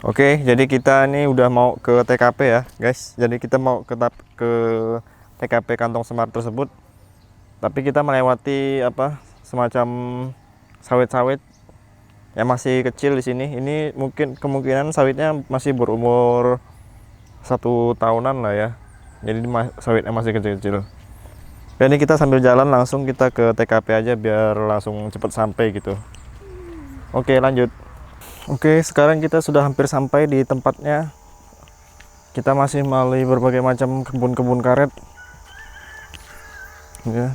Oke, jadi kita ini udah mau ke TKP ya, guys. Jadi kita mau ke TKP kantong semar tersebut, tapi kita melewati apa semacam sawit-sawit yang masih kecil di sini. Ini mungkin kemungkinan sawitnya masih berumur 1 tahunan lah ya. Jadi sawitnya masih kecil-kecil. Dan ini kita sambil jalan langsung kita ke TKP aja biar langsung cepet sampai gitu. Oke, lanjut. Oke, sekarang kita sudah hampir sampai di tempatnya. Kita masih melalui berbagai macam kebun-kebun karet. Ya,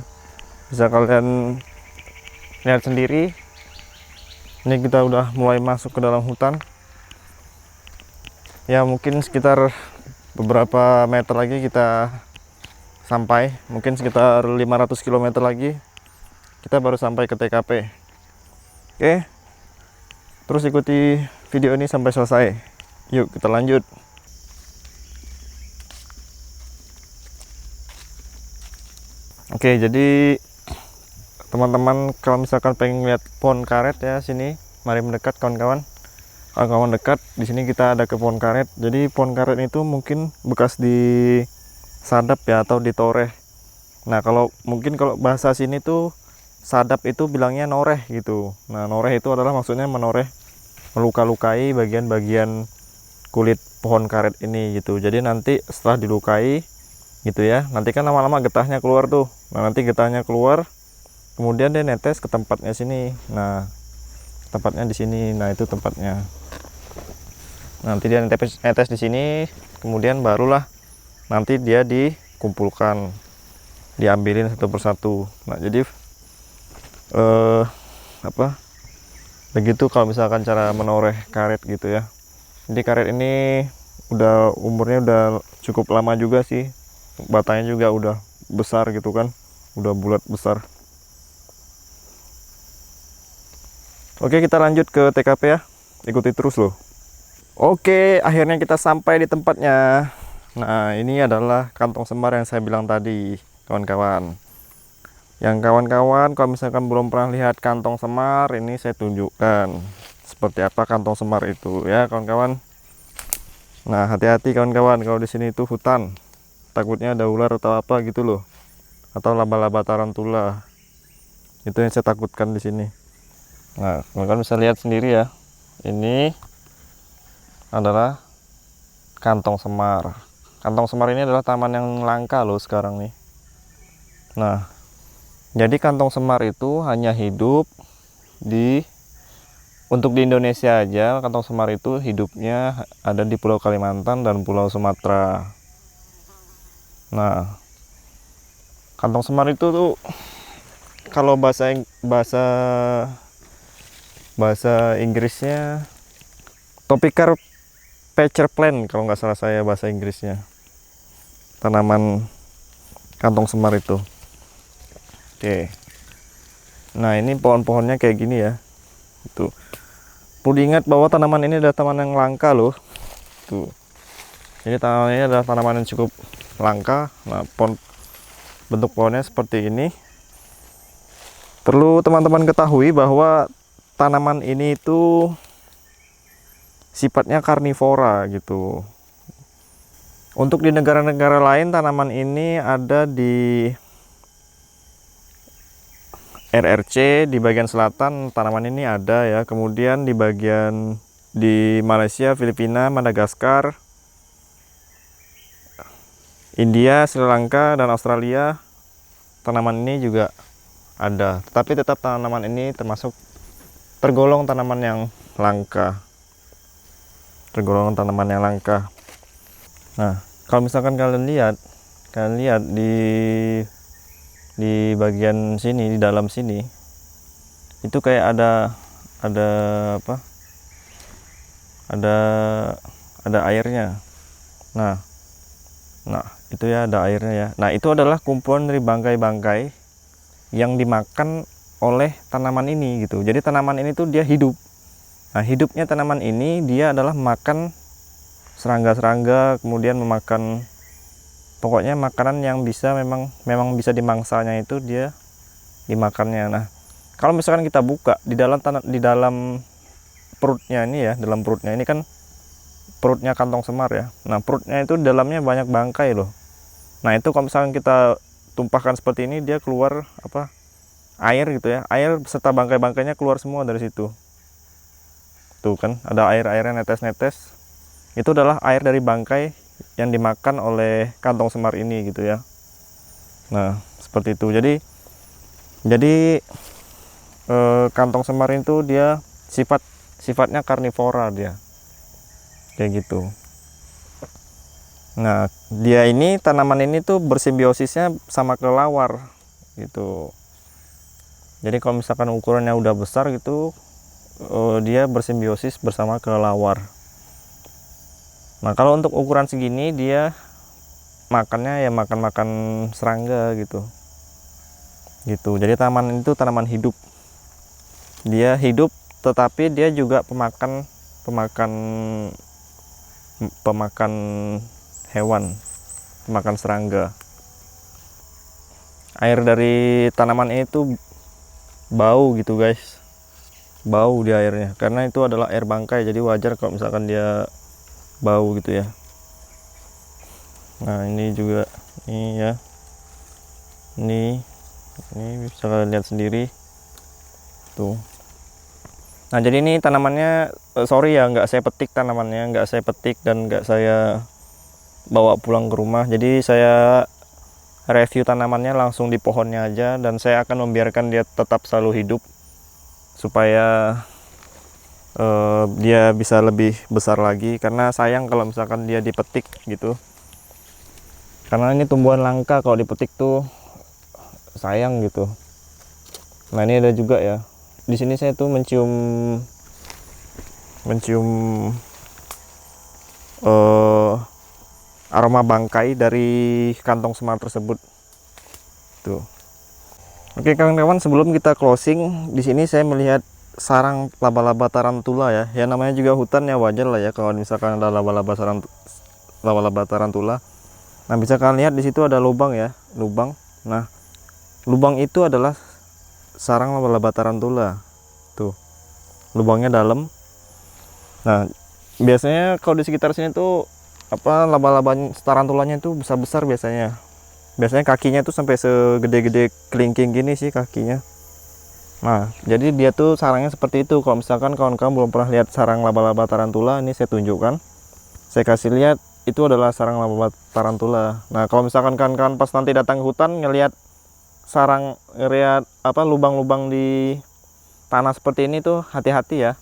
bisa kalian lihat sendiri. Ini kita udah mulai masuk ke dalam hutan. Ya, mungkin sekitar beberapa meter lagi kita sampai. Mungkin sekitar 500 km lagi kita baru sampai ke TKP. Oke. Terus ikuti video ini sampai selesai. Yuk, kita lanjut. Oke, jadi teman-teman kalau misalkan pengen lihat pohon karet ya sini, mari mendekat kawan-kawan. Kawan-kawan dekat, di sini kita ada ke pohon karet. Jadi pohon karet itu mungkin bekas disadap ya atau ditoreh. Nah, kalau bahasa sini tuh sadap itu bilangnya noreh gitu. Nah, noreh itu adalah maksudnya menoreh, meluka-lukai bagian-bagian kulit pohon karet ini gitu. Jadi nanti setelah dilukai gitu ya, nanti kan lama-lama getahnya keluar tuh. Nah, nanti getahnya keluar, kemudian dia netes ke tempatnya sini. Nah, tempatnya di sini. Nah, itu tempatnya. Nanti dia netes di sini, kemudian barulah nanti dia dikumpulkan, diambilin satu persatu. Nah, jadi apa? Begitu kalau misalkan cara menoreh karet gitu ya. Jadi karet ini umurnya udah cukup lama juga sih. Batangnya juga udah besar gitu kan, udah bulat besar. Oke, kita lanjut ke TKP ya, ikuti terus loh. Oke, akhirnya kita sampai di tempatnya. Nah, ini adalah kantong semar yang saya bilang tadi, kawan-kawan. Yang kawan-kawan kalau misalkan belum pernah lihat kantong semar, ini saya tunjukkan seperti apa kantong semar itu ya, kawan-kawan. Nah, hati-hati kawan-kawan, kalau di sini itu hutan. Takutnya ada ular atau apa gitu loh, atau laba-laba tarantula. Itu yang saya takutkan di sini. Nah, kalian bisa lihat sendiri ya, ini adalah kantong semar. Kantong semar ini adalah tanaman yang langka loh sekarang nih. Nah, jadi kantong semar itu hanya hidup untuk di Indonesia aja. Kantong semar itu hidupnya ada di Pulau Kalimantan dan Pulau Sumatera. Nah, kantong semar itu tuh kalau bahasa Inggrisnya Topikar Pitcher Plant kalau nggak salah saya bahasa Inggrisnya. Tanaman kantong semar itu. Oke. Nah, ini pohon-pohonnya kayak gini ya. Itu. Perlu diingat bahwa tanaman ini adalah tanaman yang langka loh. Tuh. Jadi tanaman ini adalah tanaman yang cukup langka. Nah, bentuk pohonnya seperti ini. Perlu teman-teman ketahui bahwa tanaman ini itu sifatnya karnivora gitu. Untuk di negara-negara lain tanaman ini ada di RRC di bagian selatan, tanaman ini ada ya. Kemudian di Malaysia, Filipina, Madagaskar, India, Sri Lanka, dan Australia, tanaman ini juga ada. Tetapi tetap tanaman ini tergolong tanaman yang langka. Tergolong tanaman yang langka. Nah, kalau misalkan kalian lihat di bagian sini, di dalam sini, itu kayak ada apa? Ada airnya. Nah, itu ya ada airnya ya. Nah, itu adalah kumpulan dari bangkai-bangkai yang dimakan oleh tanaman ini gitu. Jadi tanaman ini tuh dia hidup. Nah, hidupnya tanaman ini dia adalah makan serangga-serangga, kemudian memakan pokoknya makanan yang memang bisa dimangsanya itu dia dimakannya. Nah, kalau misalkan kita buka di dalam perutnya ini ya, dalam perutnya ini kan perutnya kantong semar ya. Nah, perutnya itu dalamnya banyak bangkai loh. Nah, itu kalau misalkan kita tumpahkan seperti ini, dia keluar air gitu ya. Air beserta bangkai-bangkainya keluar semua dari situ. Tuh kan, ada air-airnya netes-netes. Itu adalah air dari bangkai yang dimakan oleh kantong semar ini gitu ya. Nah, seperti itu. Jadi kantong semar itu dia sifatnya karnivora dia. Kayak gitu. Nah, dia ini tanaman ini tuh bersimbiosisnya sama kelelawar gitu. Jadi kalau misalkan ukurannya udah besar gitu, dia bersimbiosis bersama kelelawar. Nah, kalau untuk ukuran segini dia makannya ya makan serangga gitu. Jadi tanaman itu tanaman hidup. Dia hidup, tetapi dia juga pemakan hewan, pemakan serangga. Air dari tanaman ini tuh bau gitu guys, bau di airnya karena itu adalah air bangkai, jadi wajar kalau misalkan dia bau gitu ya. Nah, ini juga ini ya, ini bisa kalian lihat sendiri tuh. Nah, jadi ini tanamannya sorry ya, nggak saya petik tanamannya, nggak saya petik dan nggak saya bawa pulang ke rumah. Jadi saya review tanamannya langsung di pohonnya aja, dan saya akan membiarkan dia tetap selalu hidup supaya dia bisa lebih besar lagi, karena sayang kalau misalkan dia dipetik gitu. Karena ini tumbuhan langka, kalau dipetik tuh sayang gitu. Nah, ini ada juga ya. Di sini saya tuh mencium aroma bangkai dari kantong semar tersebut. Tuh. Oke kawan-kawan, sebelum kita closing, di sini saya melihat sarang laba-laba tarantula ya. Ya namanya juga hutan ya, wajar lah ya kalau misalkan ada laba-laba tarantula. Nah, bisa kalian lihat di situ ada lubang ya, lubang. Nah, lubang itu adalah sarang laba-laba tarantula. Tuh, lubangnya dalam. Nah, biasanya kalau di sekitar sini tuh laba-laba tarantulanya itu besar-besar biasanya. Biasanya kakinya tuh sampai segede-gede kelingking gini sih kakinya. Nah, jadi dia tuh sarangnya seperti itu. Kalau misalkan kawan-kawan belum pernah lihat sarang laba-laba tarantula, ini saya tunjukkan. Saya kasih lihat, itu adalah sarang laba-laba tarantula. Nah, kalau misalkan kawan-kawan pas nanti datang ke hutan ngelihat lubang-lubang di tanah seperti ini tuh hati-hati ya.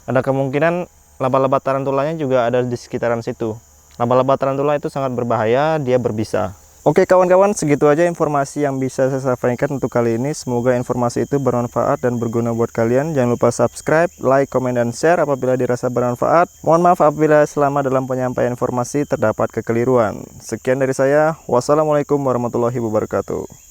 Ada kemungkinan laba-laba tarantulanya juga ada di sekitaran situ. Laba-laba tarantula itu sangat berbahaya, dia berbisa. Oke kawan-kawan, segitu aja informasi yang bisa saya sampaikan untuk kali ini. Semoga informasi itu bermanfaat dan berguna buat kalian. Jangan lupa subscribe, like, komen, dan share apabila dirasa bermanfaat. Mohon maaf apabila selama dalam penyampaian informasi terdapat kekeliruan. Sekian dari saya. Wassalamualaikum warahmatullahi wabarakatuh.